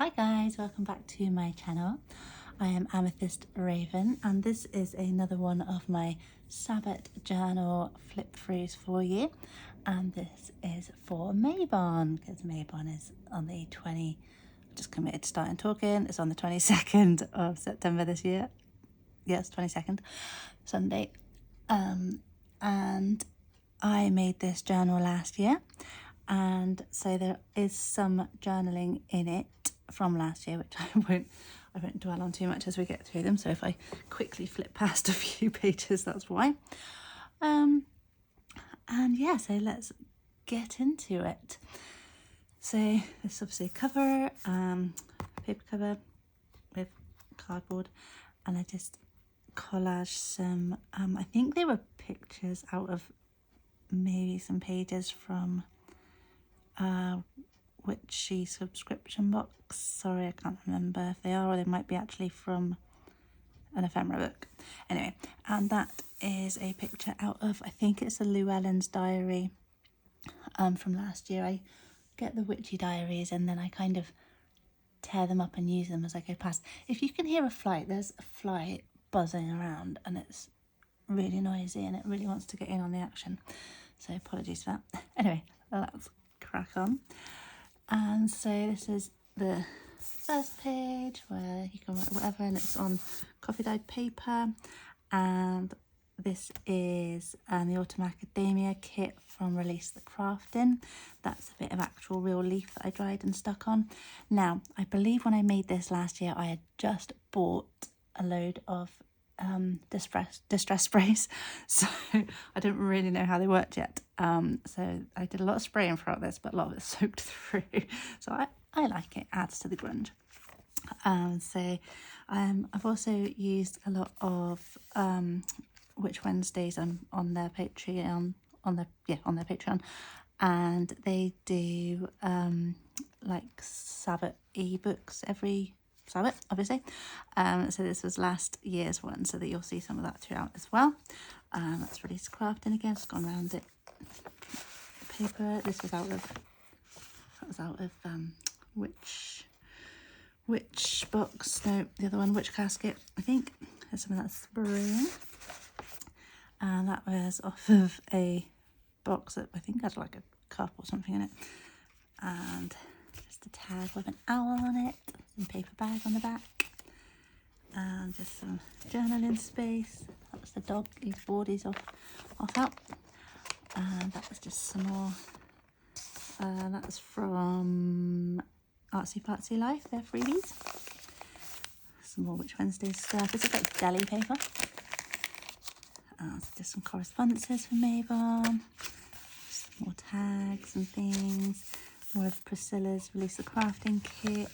Hi guys, welcome back to my channel. I am Amethyst Raven and this is another one of my Sabbath journal flip throughs for you, and this is for Mabon because Mabon is on the just committed to starting talking. It's on the 22nd of September this year. Yes, 22nd, Sunday. And I made this journal last year, and so there is some journaling in it from last year, which I won't dwell on too much as we get through them. So if I quickly flip past a few pages, that's why. And yeah, so let's get into it. So this is obviously a cover, paper cover with cardboard, and I just collaged some, I think they were pictures out of maybe some pages from Witchy subscription box. Sorry, I can't remember if they are, or they might be actually from an ephemera book. Anyway, and that is a picture out of, I think it's a Llewellyn's diary from last year. I get the witchy diaries and then I kind of tear them up and use them as I go past. If you can hear a fly, there's a fly buzzing around and it's really noisy and it really wants to get in on the action, so apologies for that. Anyway, let's crack on. And so this is the first page where you can write whatever, and it's on coffee dyed paper. And this is the Autumn Academia kit from Release the Crafting. That's a bit of actual real leaf that I dried and stuck on. Now, I believe when I made this last year, I had just bought a load of distress sprays, so I don't really know how they worked yet. So I did a lot of spraying throughout this, but a lot of it soaked through. So I like it, adds to the grunge. I've also used a lot of Witch Wednesdays on their Patreon, on their Patreon, and they do like Sabbath ebooks every Sabbath, obviously. So this was last year's one, so that you'll see some of that throughout as well. That's Release Crafting again, just gone around it. Paper. This was out of which box? No, the other one, Witch Casket, I think. There's some of that spraying. And that was off of a box that I think had like a cup or something in it. And just a tag with an owl on it, some paper bag on the back, and just some journaling space. That's the dog, these boardies off out. And that was just some more, that's from Artsy Fartsy Life, their freebies. Some more Witch Wednesday stuff. This is like deli paper. So just some correspondences from Mabon, some more tags and things. More of Priscilla's Release the Crafting kit.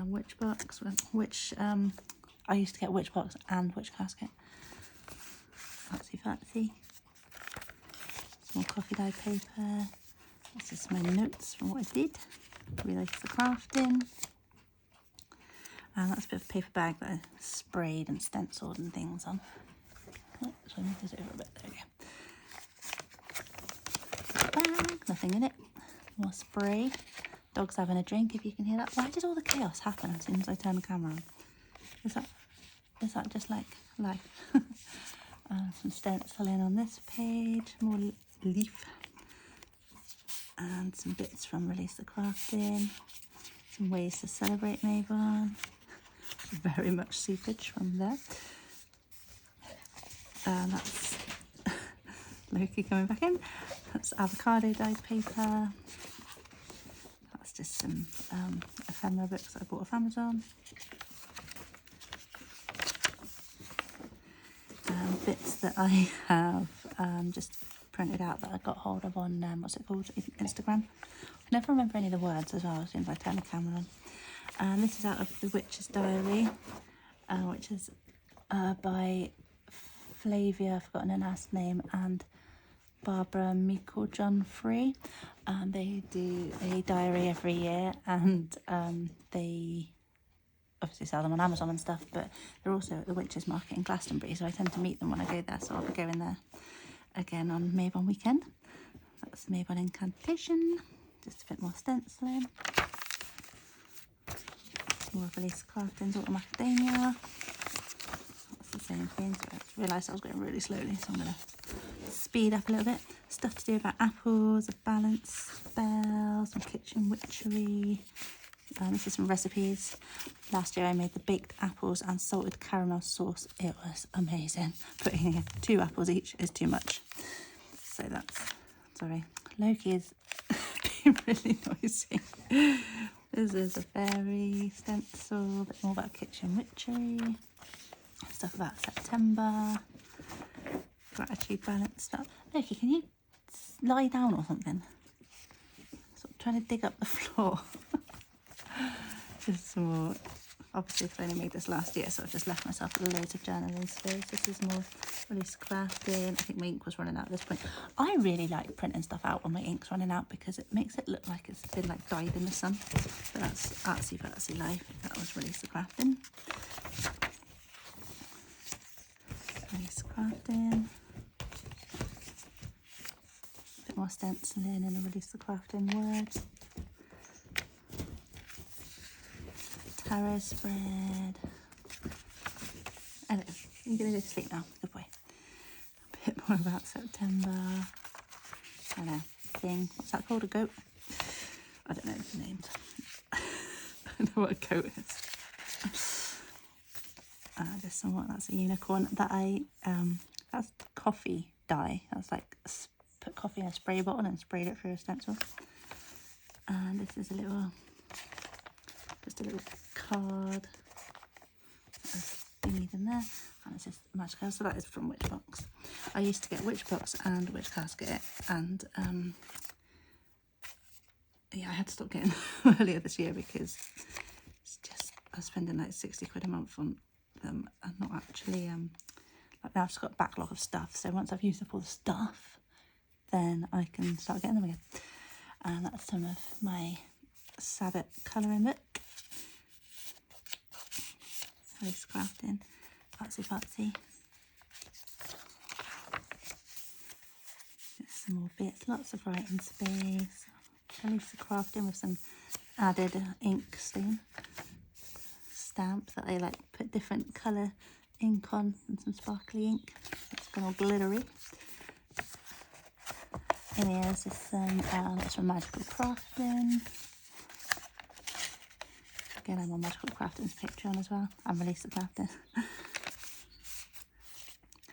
Witch box, which I used to get Witch box and Witch Casket. Fancy. Some more coffee dyed paper. This is my notes from what I did. Release the Crafting. And that's a bit of a paper bag that I sprayed and stenciled and things on. Oh, so I move this over a bit. There we go. Bag, nothing in it. More spray. Dog's having a drink, if you can hear that. Why did all the chaos happen as soon as I turned the camera on? Is that just like life? Some stenciling on this page, more leaf, and some bits from Release the Crafting. Some ways to celebrate Mabon. Very much seepage from there. That's Loki coming back in. That's avocado dyed paper. That's just some ephemera books that I bought off Amazon. Bits that I have just printed out that I got hold of on, what's it called, Instagram. I never remember any of the words as well as soon as I turn the camera on. And this is out of the Witch's Diary, which is by Flavia, I've forgotten her last name, and Barbara Meikle John Free. They do a diary every year, and they obviously sell them on Amazon and stuff, but they're also at the Witches Market in Glastonbury, so I tend to meet them when I go there, so I'll be going there again on Mabon weekend. That's the Mabon Incantation, just a bit more stenciling. More of Elise Crafton's Autumn Macadamia. That's the same thing. So I realised I was going really slowly, so I'm going to speed up a little bit. Stuff to do about apples, a balance spell, some kitchen witchery. This is some recipes. Last year I made the baked apples and salted caramel sauce. It was amazing. Putting 2 apples each is too much. So that's, sorry, Loki is being really noisy. This is a fairy stencil, a bit more about kitchen witchery. Stuff about September. Gratitude balance stuff. Loki, can you lie down or something? Sort of trying to dig up the floor. Just some more. Obviously I only made this last year, so I've just left myself loads of journaling space. This is more Release Crafting. I think my ink was running out at this point. I really like printing stuff out when my ink's running out because it makes it look like it's been like dyed in the sun. But that's artsy life. That was Release Crafting. Release Crafting. A bit more stenciling and a Release Crafting words. Tarot spread. Hello, you're going to go to sleep now. Good boy. A bit more about September. I don't know. Thing. What's that called? A goat? I don't know the names. I don't know what a goat is. Just somewhat. That's a unicorn. That that's coffee dye. That's like put coffee in a spray bottle and sprayed it through a stencil. And this is just a little card. Thingy in there, and it's just magic. So that is from Witchbox. I used to get Witchbox and Witch Casket, and yeah, I had to stop getting them earlier this year because it's just I was spending like 60 quid a month on them and not actually like now I've just got a backlog of stuff. So once I've used up all the stuff, then I can start getting them again. And that's some of my Sabbath colouring book. Release Crafting, Fartsy. Just some more bits, lots of writing space. Release Crafting with some added ink stain stamp that I like put different colour ink on and some sparkly ink. It's kind of glittery. And here's just some that's from Magical Crafting. Again, I'm on Magical Crafting's Patreon as well. I'm Release Crafting.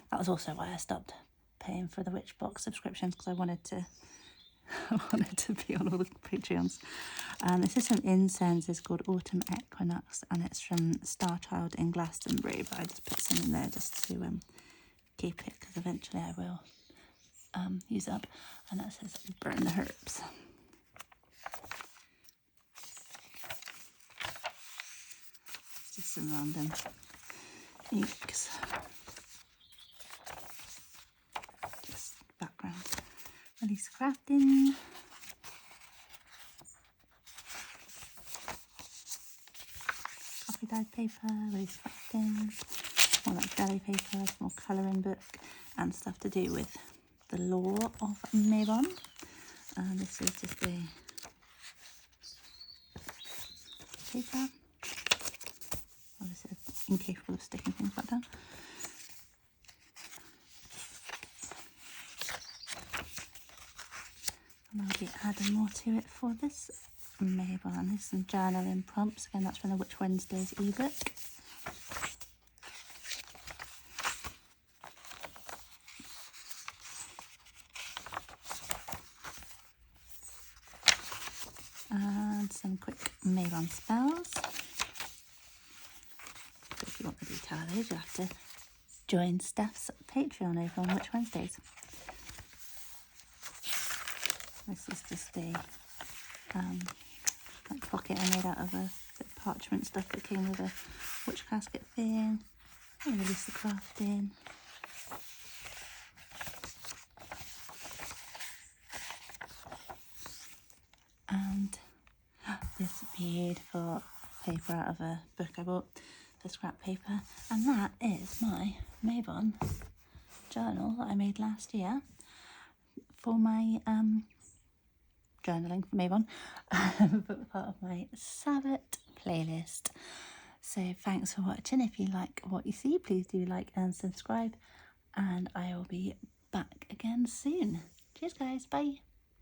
That was also why I stopped paying for the Witchbox subscriptions because I wanted to be on all the Patreons. This is from Incense. It's called Autumn Equinox, and it's from Starchild in Glastonbury. But I just put some in there just to keep it because eventually I will use it up. And that says Burn the Herbs. Just some random inks. Just background. Release Crafting. Coffee dyed paper. Release Crafting. More like belly paper. More colouring book. And stuff to do with the lore of Mabon. And this is just a paper. Obviously incapable of sticking things back down. And I'll be adding more to it for this Mabon. There's some journaling prompts. Again, that's from the Witch Wednesdays ebook. And some quick Mabon spells. So if you want the detail of those, you have to join Steph's Patreon over on Witch Wednesdays. This is just a like pocket I made out of a bit of parchment stuff that came with a Witch Casket thing. And Release the Crafting. And this beautiful paper out of a book I bought, the scrap paper, and that is my Mabon journal that I made last year for my journaling for Mabon, but part of my Sabbath playlist. So thanks for watching. If you like what you see, please do like and subscribe, and I will be back again soon. Cheers guys, bye.